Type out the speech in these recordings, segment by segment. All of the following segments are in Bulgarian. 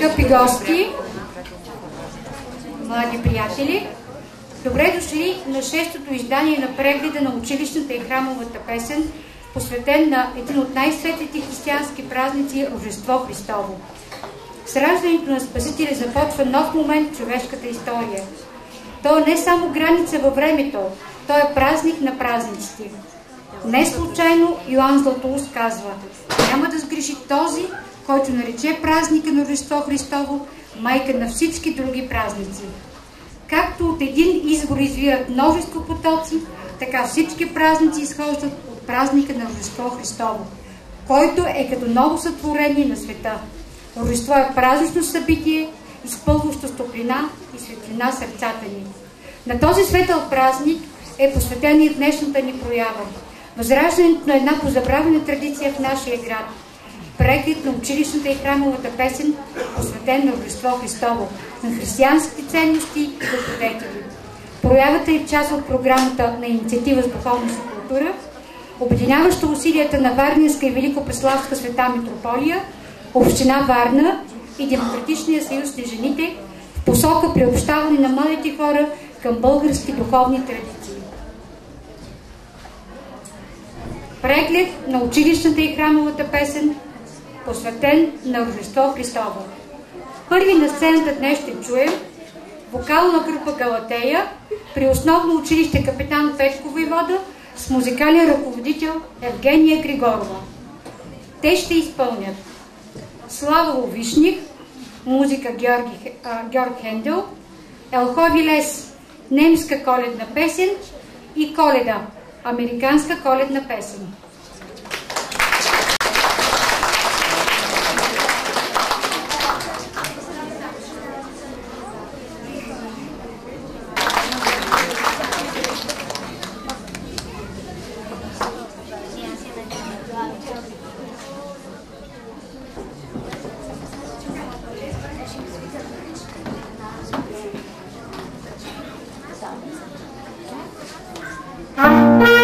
Скъпи гости, млади приятели, добре дошли на 6-то издание на прегледа на училищната и храмовата песен, посветен на един от най-светлите християнски празници – Рождество Христово. С раждането на Спасителя започва нов момент в човешката история. То е не само граница във времето, то е празник на празниците. Не случайно Йоан Златоуст казва: няма да сгреши този, който нарече празника на Рождество Христово майка на всички други празници. Както от един извор извират множество потоци, така всички празници изхождат от празника на Рождество Христово, който е като ново сътворение на света. Рождество е празнично събитие, изпълващо с топлина и светлина сърцата ни. На този светъл празник е посветена и днешната ни проява. Възраждането на една позабравена традиция в нашия град. Преглед на училищната и храмовата песен, посветен на Рождество Христово, на християнските ценности и добродетели. Проявата е част от програмата на инициатива с духовност и култура, обединяваща усилията на Варненска и Великопреславска света митрополия, Община Варна и Демократичния съюз на жените в посока приобщаване на младите хора към български духовни традиции. Преглед на училищната и храмовата песен, посветен на Рождество Христово. Първи на сцената днес ще чуем вокална група Галатея при основно училище Капитан Петко Войвода с музикален ръководител Евгения Григорова. Те ще изпълнят Славало Вишних, музика Георг Хендел, Елхови Лес, немска коледна песен и Коледа, американска коледна песен. Thank you.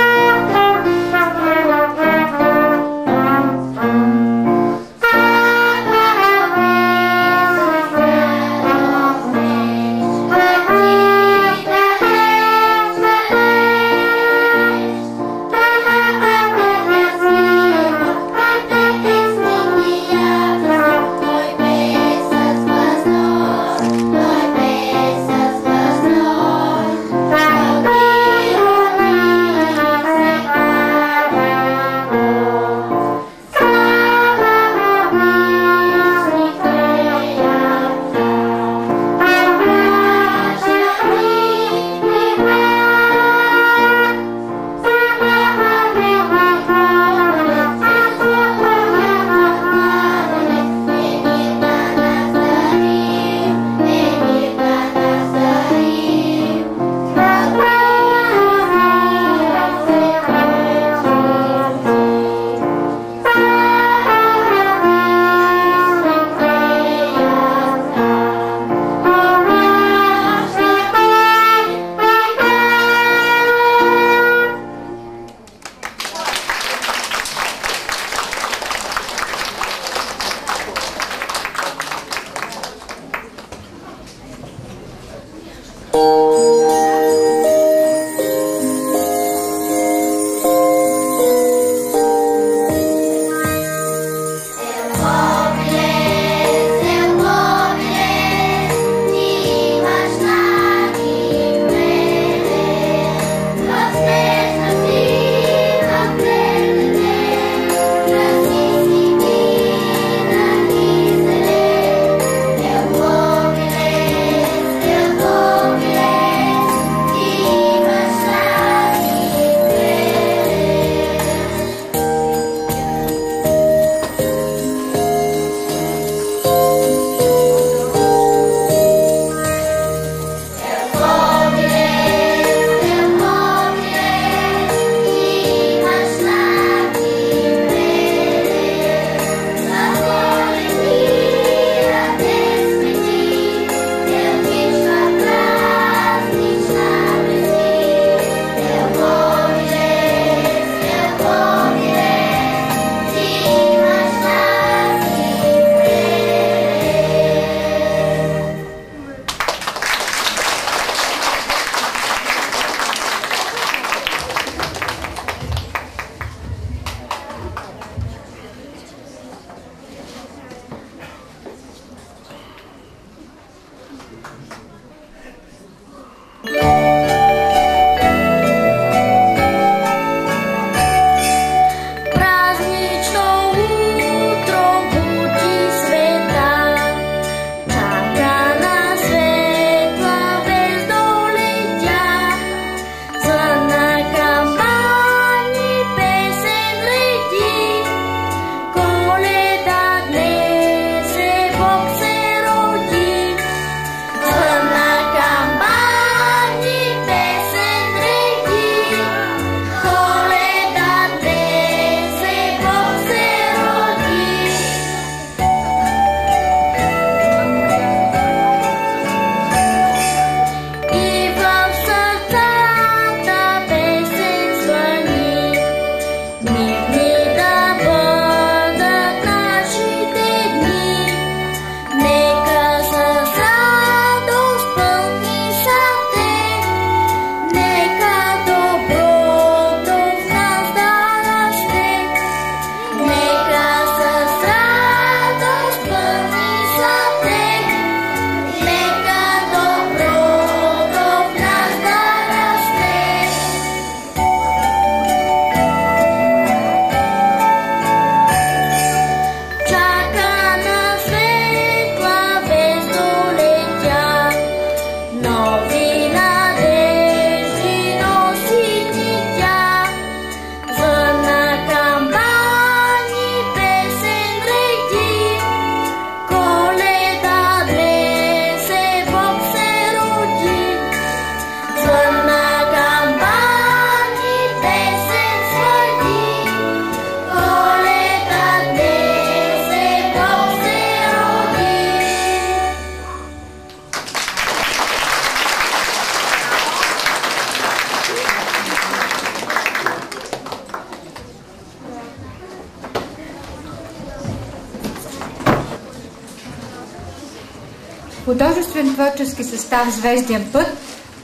Художествен творчески състав Звезден път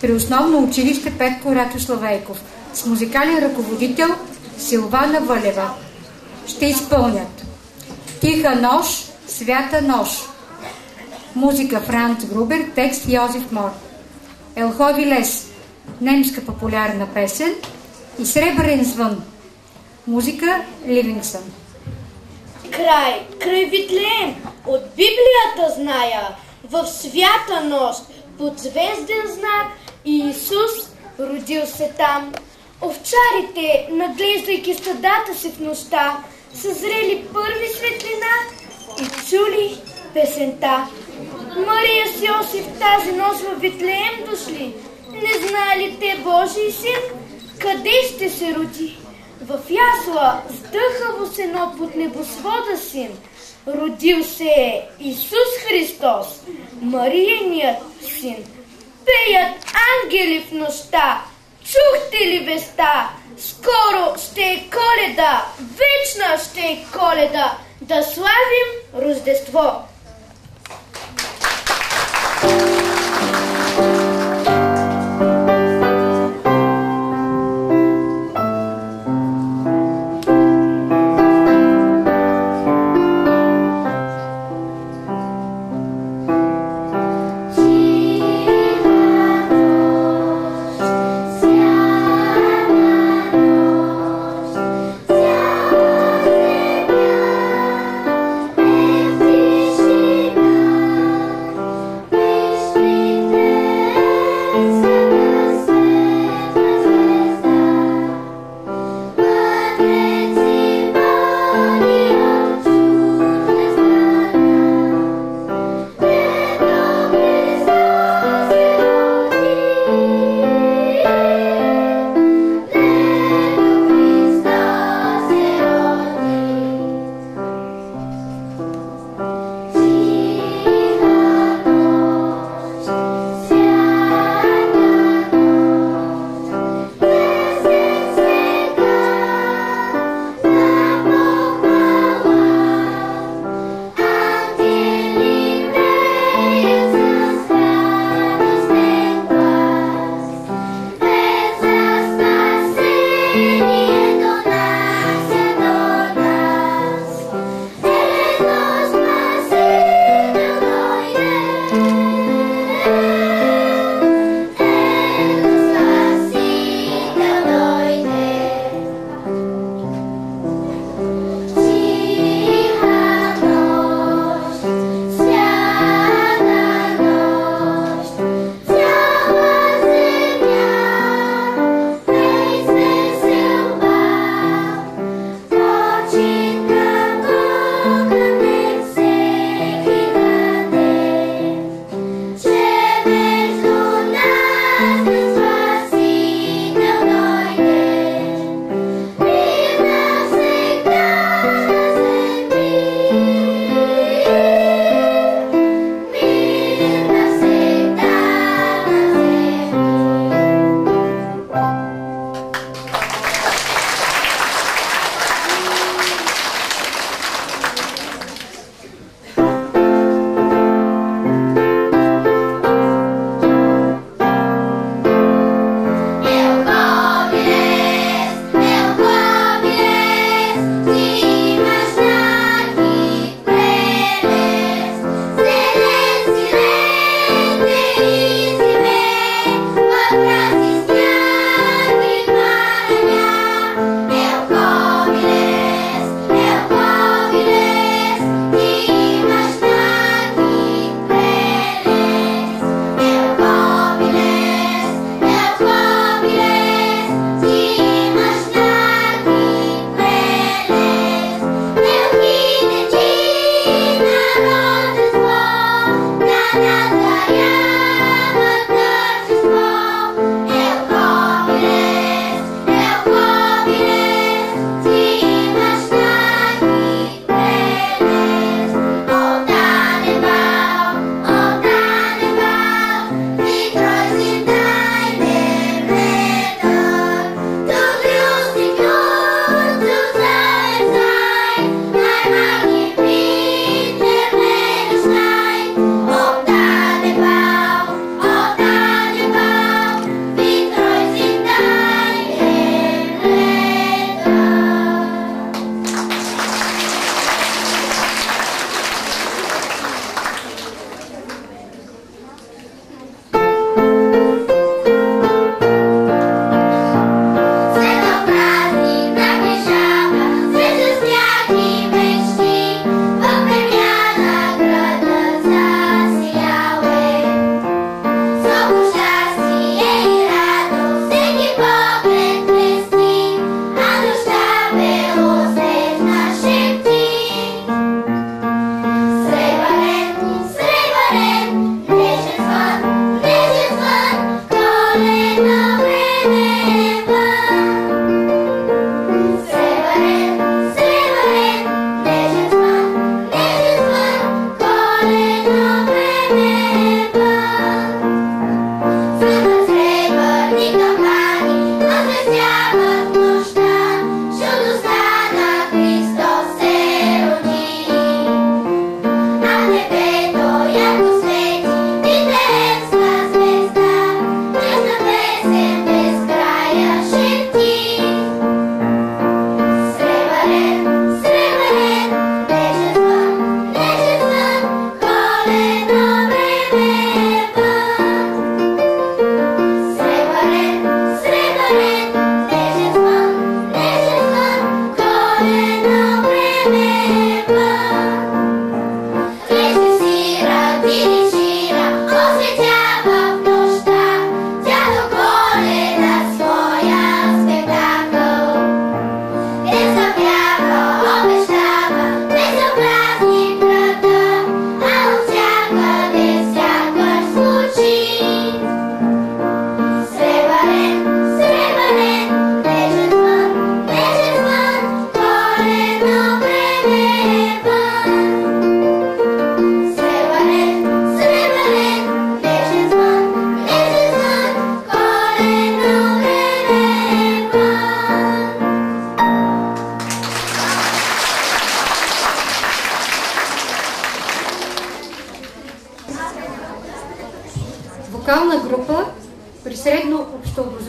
при основно училище Петко Рато Славейков с музикален ръководител Силвана Вълева. Ще изпълнят Тиха нощ, свята нощ. Музика Франц Грубер, текст Йозеф Мор. Елхови лес, немска популярна песен и Сребърен звън. Музика Ливингстън. Край Витлеем, от Библията зная, в свята нощ, под звезден знак, Иисус родил се там. Овчарите, наглеждайки стадата си в нощта, съзрели първи светлина и чули песента. Мария с Йосиф тази нощ в Витлеем дошли. Не знали те Божий син, къде ще се роди? В ясла с дъхаво сено под небосвода син. Родил се е Исус Христос, Мариеният син. Пеят ангели в нощта, чухте ли веста? Скоро ще е Коледа, вечна ще е Коледа, да славим Рождество! She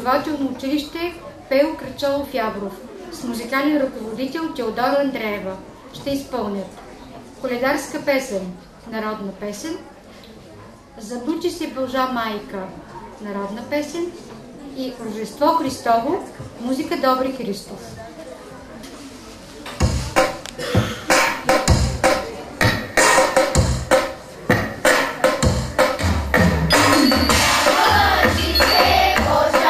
образователно училище Пейо Кръчолов Ябров с музикален ръководител Теодора Андреева ще изпълнят коледарска песен, народна песен, Забучи се Бължа майка, народна песен и Рождество Христово, музика Добри Христов. Bože,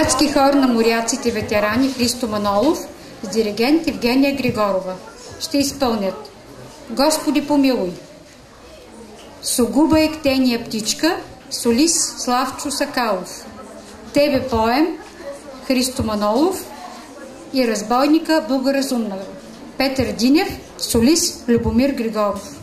Детски хор на моряците ветерани Христо Манолов с диригент Евгения Григорова ще изпълнят Господи помилуй, Сугуба ектения птичка, солист Славчо Сакалов, Тебе поем Христо Манолов и Разбойника Благоразумна, Петър Динев, солист Любомир Григоров.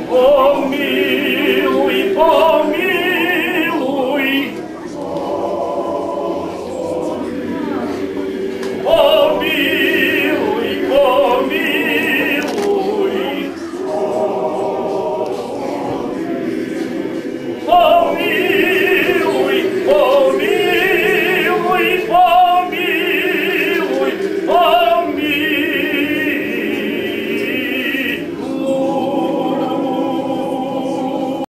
Помилуй, помилуй.